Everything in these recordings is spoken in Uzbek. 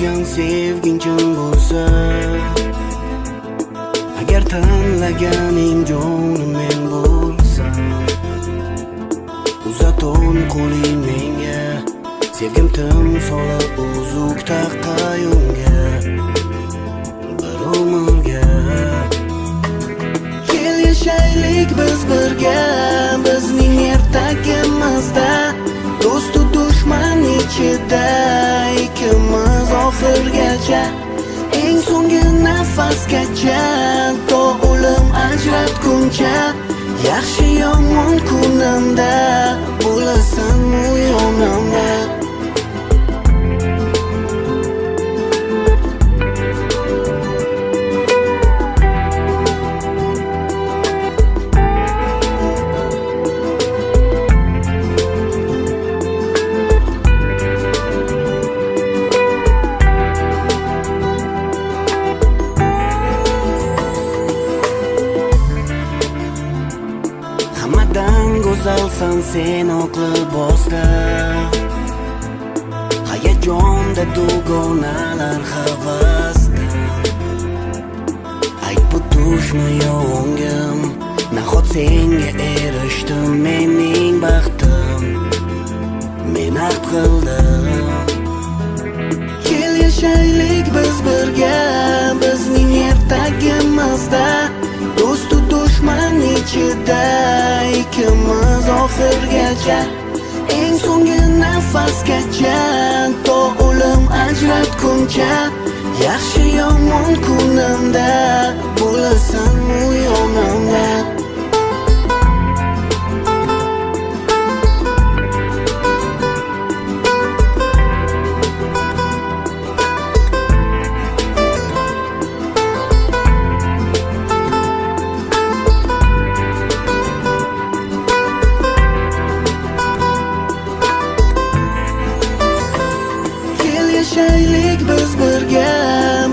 bergan sevging chin bo'lsa, agar tanlaganing jonim men bo'lsam, uzaton qo'ling menga, sevgim timsoli uzuk taqqayunga, bir umrga. Kel yashaylik biz birga, bizning ertagimizda, do'stu dushman ichida ikkimiz oxirgacha, eng so'nggi nafasgacha, to o'lim ajratguncha, yaxshi yomon kunimda bo'lasan u yonimda. Hammadan go'zalsan sen oq libosda, hayajonda dugonalar havasda. Ayt bu tushmi yongim, nahot senga erishdim, mening baxtim, men ahd qildim. Kel yashaylik biz birga, bizning ertagimizda, do'stu dushman ichida ikkimiz oxirgacha, eng so'nggi nafasgacha, to o'lim ajratguncha, yaxshi yomon kunimda bo'lasan u yonimda. Yashaylik biz birga,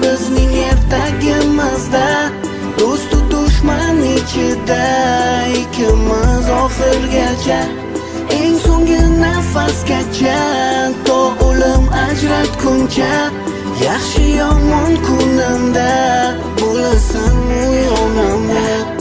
bizning ertagimizda, do'stu dushman ichida ikkimiz oxirgacha, eng so'nggi nafasgacha, to o'lim ajratguncha, yaxshi yomon kunimda bo'lasan u yonimda.